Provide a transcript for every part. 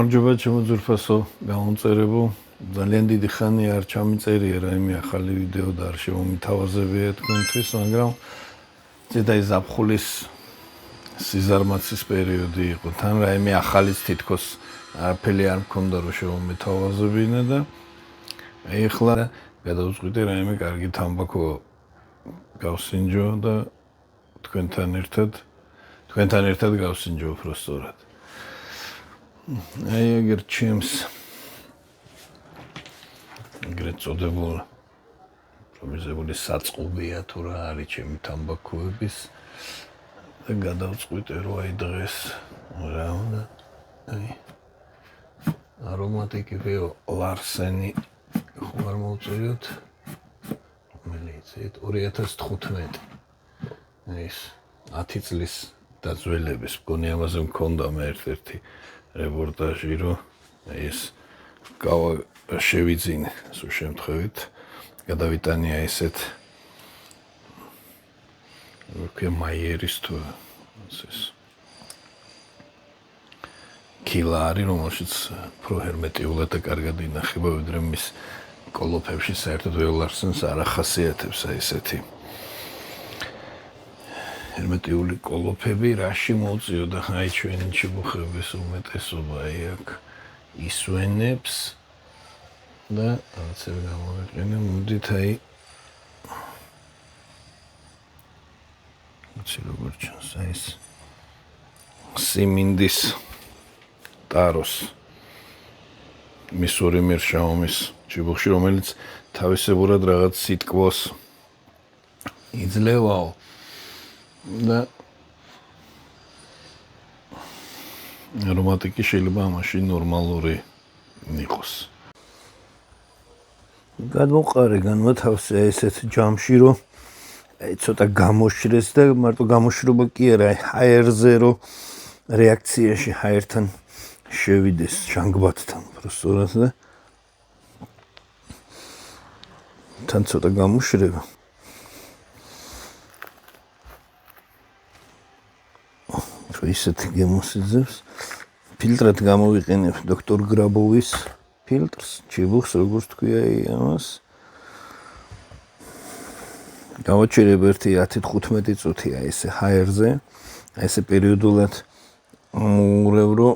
გამარჯობა ჩემო ძვირფასო გამომწერებო ძალიან დიდი ხანი არ ჩამიწერია რაიმე ახალი ვიდეო და არ შემომითავაზებია თქვენთვის მაგრამ ზედაი ზაფხულის სიზარმაცის პერიოდი იყო თან რაიმე ახალიც თითქოს არაფერი არ მქონდა რომ შემომითავაზებინა და ეხლა გადავწყვიტე რაიმე კარგი თამბაქო გავსინჯო და თქვენთან ერთად გავსინჯო უფრო სწორად აი ეგერ ჩემს ეგრეთ წოდებულ პრომიზებული საწყობია თუ რა არის ჩემი თამბაქოების და გადავწყვიტე რომ აი დღეს რა უნდა აი არომატიკი ვეო ლარსენი ხوار მოვწიოთ მელიცით 2015 ეს 10 წლის დაძველების მგონი ამაზე მქონდა მე ერთ-ერთი რეპორტაჟი რომ ეს შევიძინე სულ შემთხვევით გადავიტანია ესეთ როქე მაიერის თუ ეს კილარი რომელშიც უფრო ჰერმეტიულად და კარგად ინახება ვიდრე მის კოლოფებში საერთოდ ვეოლარსენს არ ახასიათებს აი ესეთი ჰერმეტიული კოლოფები რაში მოვწიო და აი ჩვენი ჩიბუხების უმეტესობა აი აქ ისვენებს და ასე გამოვიყენე მოდით აი იცი როგორ ჩანს აი ეს სიმინდის ტაროს მისური მირშაუმის ჩიბუხში რომელიც თავისებურად რაღაც სიტყვას იძლევაო და არომატიკი შეიძლება ამაში ნორმალური იყოს. გადმოყარე განმათავსე ესეთ ჯამში რომ აი ცოტა გამოშრეს და მარტო გამოშრობა კი არა ჰაერზე რომ რეაქციაში ჰაერთან შევიდეს ჟანგბადთან პროსტორას და თან ცოტა გამოშრება ისეთი გემოსიძებს ფილტრად გამოვიყენებ დოქტორ გრაბოვის ფილტრს ჩიბუხს როგორც თქვია ამას გავაჩერებ ერთი 10-15 წუთია ესე ჰაერზე ესე პერიოდულად მურევ რომ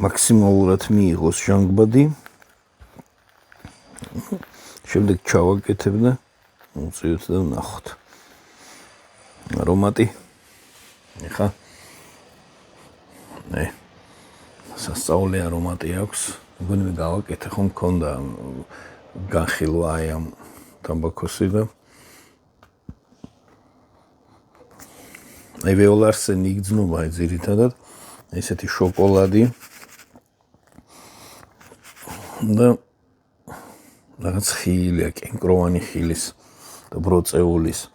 მაქსიმალურად მიიღოს ჟანგბადი შემდეგ ჩავაკეთებ და უწევთ და ვნახოთ არომატი ეხა აი სასწაული არომატი აქვს მგონი მე გავაკეთე ხომ მქონდა განხილვა აი ამ თამბაქოსი და აი ვეოლარსენი იგრძნობა აი ძირითადად ესეთი შოკოლადი და რაღაც ხილი კენკროვანი ხილის და ბროწეულის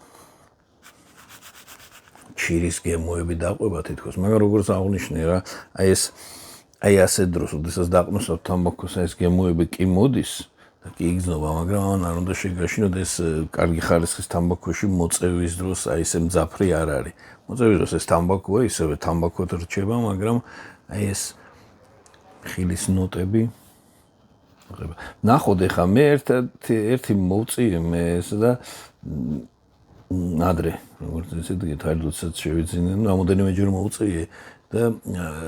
ჩირის გემოები დაყვება თითქოს, მაგრამ როგორც აღნიშნე რა, აი ასე დროს, ოდესაც დაყნოსავთ თამბაქოს, ეს გემოები კი მოდის და კი იგრძნობა, მაგრამ არ უნდა შეგაშინოთ ეს კარგი ხარისხის თამბაქოში მოწევის დროს აი ესე მძაფრი არ არის. მოწევის დროს ეს თამბაქოა, ისევე თამბაქოთ რჩება, მაგრამ აი ეს ხილის ნოტები ნახოთ ეხა მე ერთი მოვწიე მე ეს და ადრე როგორც ისეთი თაილდოცაც შევიძინე, რამოდენიმეჯერ მოვწიე და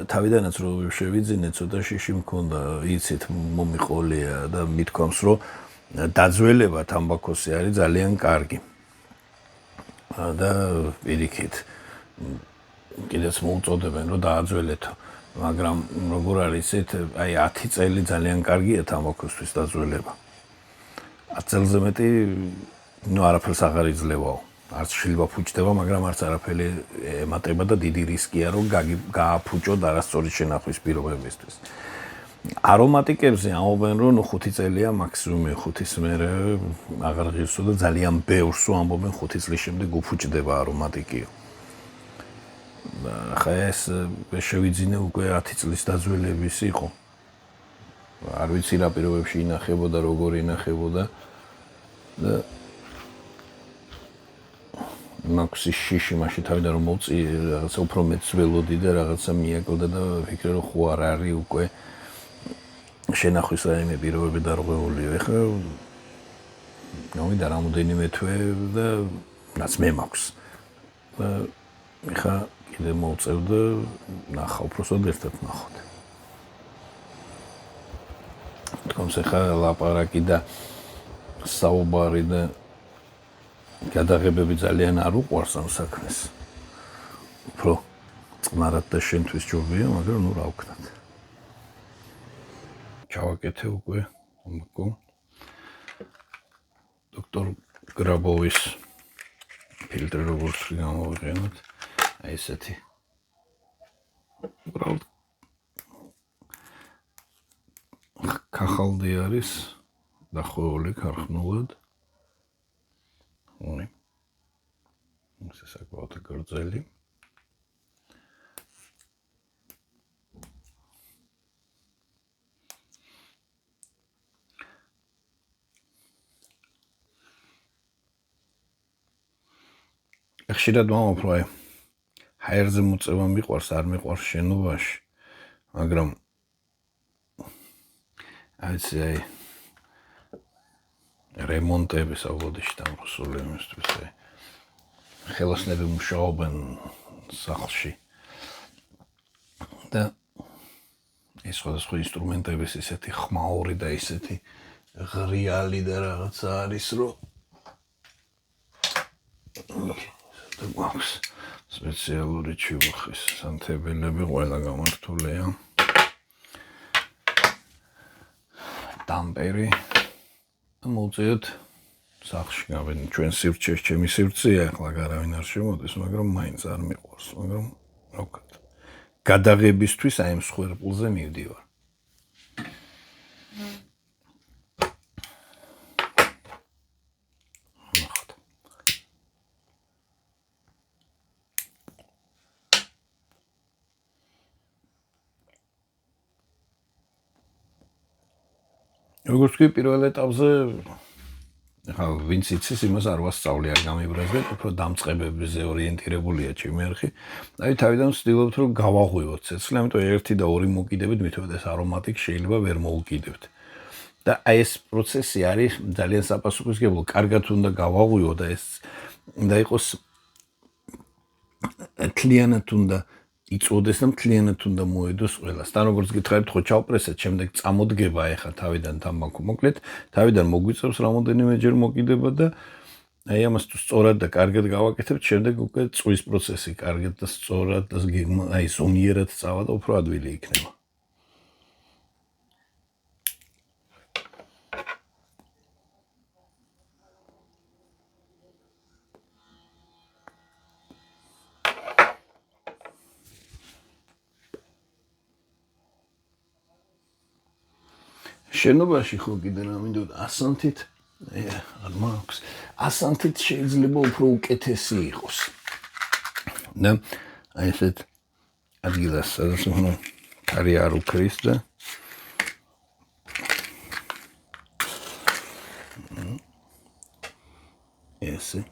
თავიდანაც რომ შევიძინე, ცოტა შიში მქონდა, იცით, მომიყოლია და მithქვამს რომ დაძველება თამბაქოსი არის ძალიან კარგი. და პირიქით კიდეც მოუწოდებენ რომ დააძველეთო, მაგრამ როგორ არის ისეთ აი 10 წელი ძალიან კარგია თამბაქოსთვის დაძველება. 10 წელზე მეტი არაფერს აღარ იძლევაო. არც შეიძლება ფუჭდება, მაგრამ არც არაფერი ემატება და დიდი რისკია რომ გააფუჭოთ არასწორი შენახვის პირობებისთვის. არომატიკებზე ამბობენ, რომ 5 წელია მაქსიმუმი 5 წლის მერე აღარ ღირსო და ძალიან ბევრს ამბობენ 5 წლის შემდეგ უფუჭდება არომატიკიო. ხა ეს შევიძინე უკვე 10 წლის დაძველების იყო. არ ვიცი რა პირობებში ინახებოდა, როგორ ინახებოდა და მაქსის შიში მაშინ თავიდან რომ მოვწი რაღაცა უფრო მეც ველოდი და რაღაცა მიაკლდა და ვფიქრე რომ ხო არ არის უკვე შენახვის რაიმე პირობები დარღვეულიო. ეხლა გამიდა რამოდენიმე თვე და რაც მე მაქვს. ეხლა კიდე მოვწევ და ნახა უბრალოდ ერთად ნახოთ. თქოს ეხლა ლაპარაკი და საუბარი და გადაღებები ძალიან არ უყვარს ამ საქმეს. უფრო წყნარად და შენთვის ჯობია, მაგრამ ნუ რა ვქნათ. ჩავაკეთე უკვე ამკო. დოქტორ გრაბოვის ფილტრი როგორც გამოვიყენოთ. აი ესეთი. უბრალოდ ქახალდი არის დახვეული ქარხნულად. ой. ეს საკმაოდ გრძელი. ხშირად ვამბობ, რომ ჰაერზე მოწევა მიყვარს, არ მიყვარს შენობაში, მაგრამ აი რემონტების აუდიში დამროსული იმისთვის ხელოსნები მუშაობენ სახლში და ეს სხვადასხვა ინსტრუმენტების ისეთი ხმაური და ისეთი ღრიალი და რაღაცა არის, რომ გვაქვს სპეციალური ჩიბუხის სანთებელები ყველა გამართულია. დამპერი მოვწიოთ სახლში გავედი ჩვენ სივრცეში, ჩემი სივრცეა, ახლა გარავინ არ შემოდის, მაგრამ მაინც არ მიყვარს, მაგრამ რა ვქოთ. გადაღებისთვის აი ამ სხერპულზე მივდივარ. როგორც კი პირველ ეტაპზე ხა ვინც იცის იმას არ ვასწავლი, არ გამიბრაზდე, უფრო დამწყებებზე ორიენტირებულია ჩემი არხი. აი თავიდან ვცდილობთ რომ გავაღვივოთ ცეცხლი, ამიტომ 1 და 2 მოკიდებით მithod ეს არომატიკ შეიძლება ვერ მოუკიდებთ. და აი ეს პროცესი არის ძალიან საპასუხისმგებლო, კარგად უნდა გავაღვივო და ეს უნდა იყოს თლიანად უნდა იწოდეს და მთლიანად უნდა მოედოს ყველას. და როგორც გითხარით, ხო ჩავპრესეთ, შემდეგ წამოდგება ეხა თავიდან თამბაქო მოკლედ, თავიდან მოგვიწევს რამოდენიმეჯერ მოკიდება და აი ამას თუ სწორად და კარგად გავაკეთებთ, შემდეგ უკვე წვის პროცესი კარგად და სწორად და აი ზომიერად წავა და უფრო ადვილი იქნება. შენობაში ხო კიდე რა მინდოდა ასანთით არ მაქვს ასანთით შეიძლება უფრო უკეთესი იყოს და აი ესეთ ადგილას სადაც უნდა კარი არ უკრის და ესე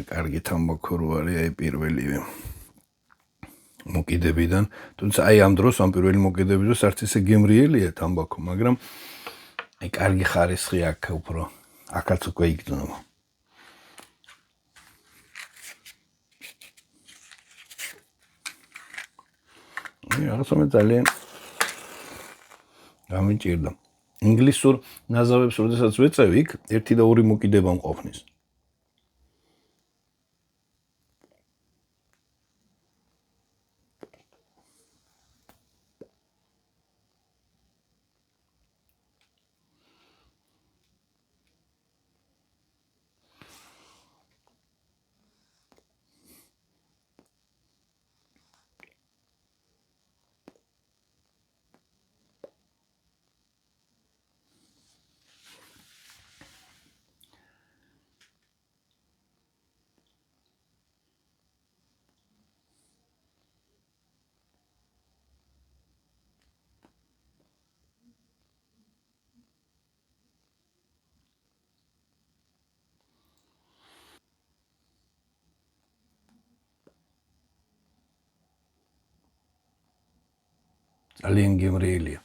კარგი თამბაქო რო არის აი პირველივე მოკიდებიდან, თუმცა აი ამ დროს ამ პირველი მოკიდების დროს არც ისე გემრიელია თამბაქო, მაგრამ აი კარგი ხარისხი აქვს უფრო, აქაც უკვე იგრძნობა. რაღაცა მე ძალიან გამიჭირდა. ინგლისურ ნაზავებს როდესაც ვეწევ იქ 1 და 2 მოკიდება მყოფნის. ძალიან გემრიელია.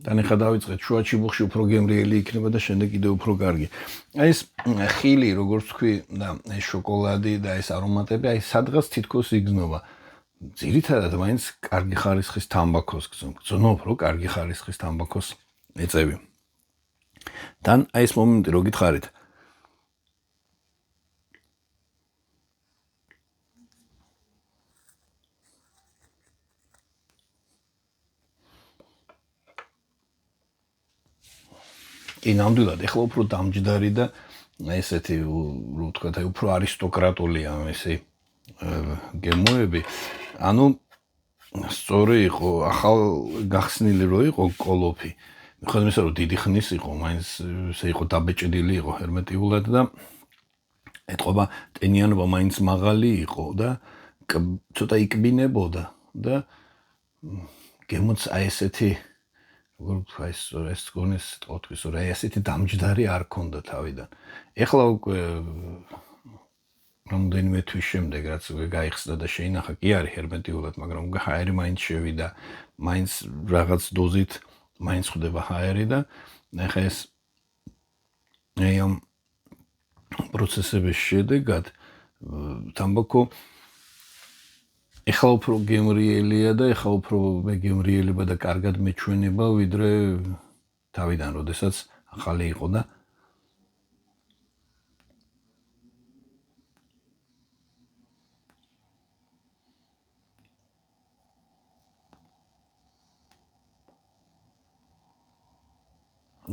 დანახა დავიწყეთ შუა ჩიბუხში უფრო გემრიელი იქნება და შემდეგ კიდევ უფრო კარგი. აი ეს ხილი, როგორც თქვი, და ეს შოკოლადი და ეს არომატები, აი სადღაც თითქოს იგრძნობა. ძირითადად მაინც კარგი ხარისხის თამბაქოს გძნობ, რომ კარგი ხარისხის თამბაქოს ეწევი. თან აი ეს მომენტი რო გითხარით. კი, ნამდვილად, ეხლა უფრო დამჯდარი და ესეთი, რო ვთქვათ, აი უფრო არისტოკრატულია ესე გემოები. ანუ სწორი იყო, ახალ გახსნილი რო იყო კოლოფი. მიხედავთ იმისა, რომ დიდი ხნის იყო, მაინც ესე იყო დაბეჭდილი იყო ჰერმეტიულად და ეთყობა ტენიანობა მაინც მაღალი იყო და ცოტა იკბინებოდა და გემოც აი ესეთი როგორ ვთქვა ეს გონეს თქოს რომ აი ესეთი დამჯდარი არ ქონდა თავიდან. ეხლა უკვე რამდენიმე თვის შემდეგ რაც უკვე გაიხსნა და შეინახა კი არის ჰერმეტიულად, მაგრამ ჰაერი მაინც შევიდა, მაინც რაღაც დოზით მაინც ხდება ჰაერი და ეხლა ეს აი ამ პროცესების შედეგად თამბაქო ეხლა უფრო გემრიელია და ეხლა უფრო მეგემრიელება და კარგად მეჩვენება ვიდრე თავიდან, როდესაც ახალი იყო და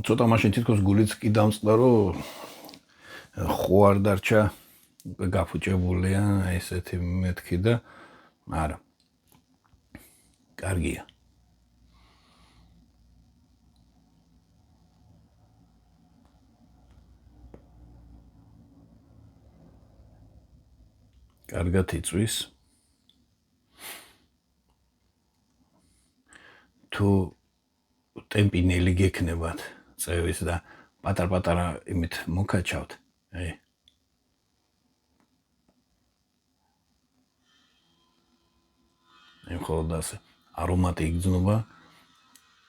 ცოტა მაშინ თითქოს გულიც კი დამწყდა, რომ ხო არ დარჩა გაფუჭებულია ესეთი მეთქი და არა. კარგია. კარგად იწვის. თუ ტემპი ნელი გექნებათ წევის და პატარ-პატარა იმით მოკაჩავთ. აი მხოლოდ ასე არომატი იგრძნობა,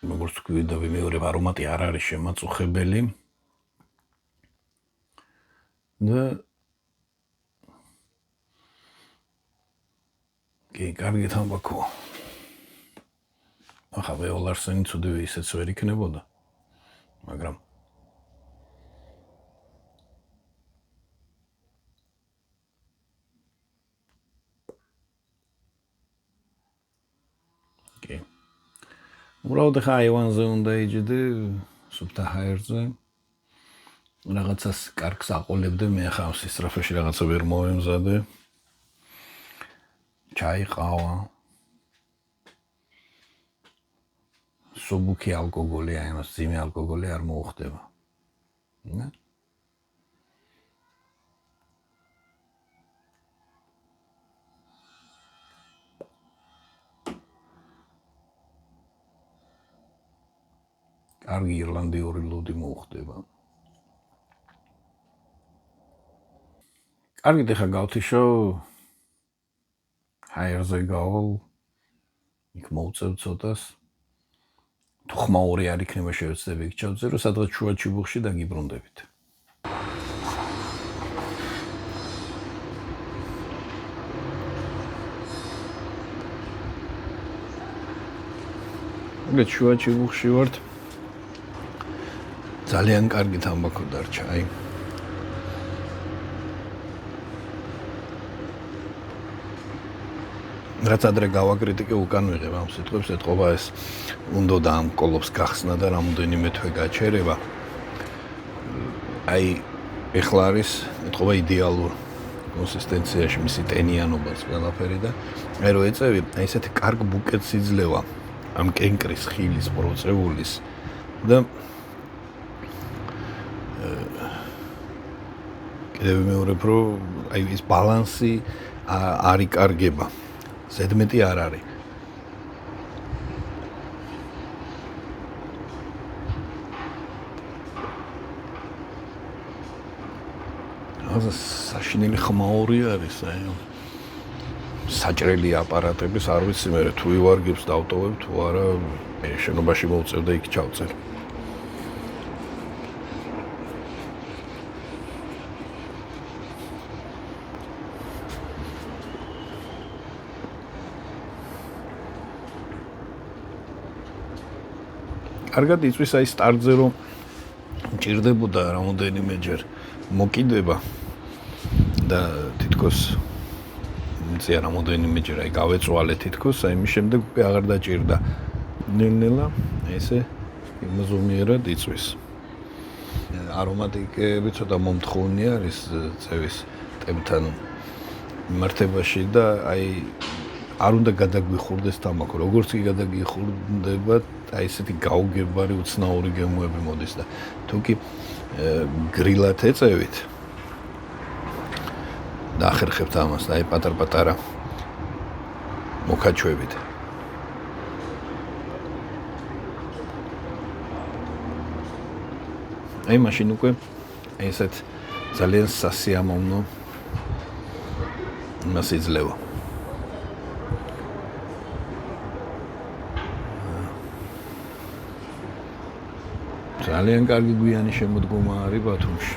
როგორც თქვი და ვიმეორებ, არომატი არ არის შემაწუხებელი და კი, კარგი თამბაქოა. ახლა ვეოლარსენი ცუდივე ისეც ვერ იქნებოდა, მაგრამ კი. უბრალოდ ხა აივანზე უნდა იჯდე, სუფთა ჰაერზე. რაღაცას კარგს აყოლებდე, მე ხა ამ სისწრაფეში რაღაცა ვერ მოვემზადე. ჩაი, ყავა. სუბუქი ალკოგოლი, აი მას ძიმე ალკოგოლი არ მოუხდება. და კარგი ირლანდიური ლუდი მოუხდება. კარგი, ეხლა გავთიშო ჰაერზე გავალ, იქ მოვწევ ცოტას. თუ ხმა ორი არ იქნება შევეცდები იქ ჩავწერო, სადღაც შუა ჩიბუხში დაგიბრუნდებით. მოგეთ შუა ჩიბუხში ვართ. ძალიან კარგი თამბაქო დარჩა, აი. რაც ადრე გავაკრიტიკე, უკან ვიღებ ამ სიტყვებს, ეთყობა ეს უნდა და ამ კოლოფს გახსნა და რამოდენიმე თვე გაჩერება. აი, ეხლა არის, ეთყობა იდეალურ კონსისტენციაში მისი ტენიანობას ყველაფერი და აი რო ეწევი, აი ესეთი კარგ ბუკეტს იძლევა ამ კენკრის, ხილის, პროცეულის და კიდევ ვიმეორებ, რომ აი ეს ბალანსი არ იკარგება. ზედმეტი არ არის. საშინელი ხმაური არის, აი საჭრელი აპარატების არ ვიცი მე თუ ივარგებს დავტოვებ თუ არა, შენობაში მოვწევ და იქ ჩავწერ. კარგად იწვის აი სტარტზე რომ მჭირდებოდა რამოდენიმეჯერ მოკიდება და თითქოს იცი რამოდენიმეჯერ აი გავეწვალე თითქოს აი მის შემდეგ უკვე აღარ დაჭირდა ნელ-ნელა ესე იმაზომიერად იწვის არომატიკები ცოტა მომთხოვნი არის წევის ტემპთან მიმართებაში და აი არ უნდა გადაგვიხურდეს თამბაქო როგორც კი გადაგიხურდება აი ესეთი გაუგებარი უცნაური გემოები მოდის და თუ კი გრილად ეწევით და ახერხებთ ამას და აი პატარ-პატარა მოკაჩვებით აი მაშინ უკვე ესეთ ძალიან სასიამოვნო იმას იძლევა ძალიან კარგი გვიანი შემოდგომა არის ბათუმში.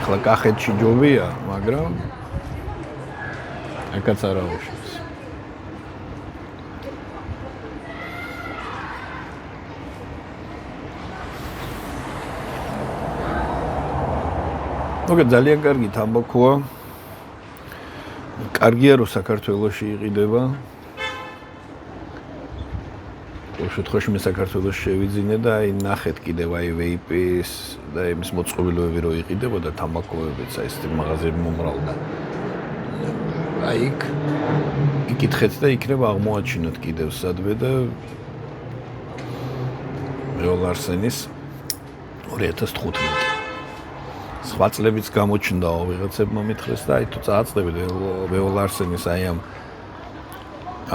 ეხლა კახეთში ჯობია, მაგრამ აკაც არა უშავს. მოგეთ ძალიან კარგი თამბაქოა. კარგია რომ საქართველოში იყიდება. ყოველ შემთხვევაში მე საქართველოში შევიძინე და აი ნახეთ კიდევ აი ვეიპის და იმის მოწყობილობები რო იყიდებოდა თამბაქოებიც აი ესეთი მაღაზიები მომრავლდა. აი იქ იკითხეთ და იქნება აღმოაჩინოთ კიდევ სადმე და მეოლარსენის 2015 სხვა წლებიც გამოჩნდაო ვიღაცებმა მითხრეს და აი თუ წააწდებით ვეოლარსენის აი ამ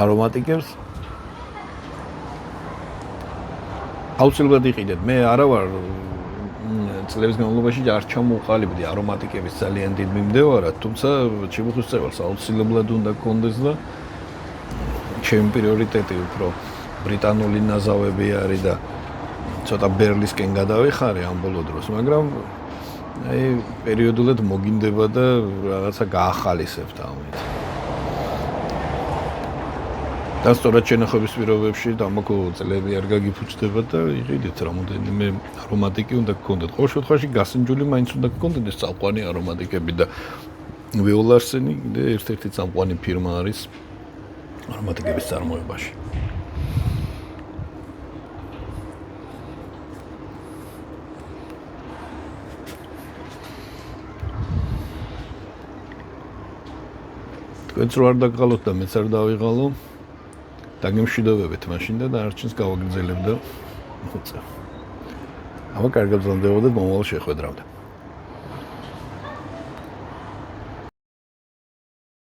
არომატიკებს აუცილებლად იყიდეთ მე არა ვარ წლების განმავლობაში არ ჩამოვყალიბდი არომატიკების ძალიან დიდ მიმდევარად თუმცა ჩემთვის წევას აუცილებლად უნდა გქონდეს და ჩემი პრიორიტეტი უფრო ბრიტანული ნაზავები არის და ცოტა ბერლისკენ გადავიხარე ამ ბოლო დროს მაგრამ აი პერიოდულად მოგინდება და რაღაცა გაახალისებთ ამით. და სწორად შენახების პირობებში თამბაქო წლები არ გაგიფუჭდება და იყიდეთ რამოდენიმე არომატიკი უნდა გქონდეთ. ყოველ შემთხვევაში გასინჯული მაინც უნდა გქონდეთ ეს წამყვანი არომატიკები და ვეოლარსენი კიდე ერთ-ერთი წამყვანი ფირმა არის არომატიკების წარმოებაში. ვეც რო არ დაგღალოთ და მეც არ დავიღალო დაგემშვიდობებით მაშინ და დანარჩენს გავაგრძელებ და მოწევ. აბა კარგად გრძელდებოდეთ მომავალ შეხვედრამდე.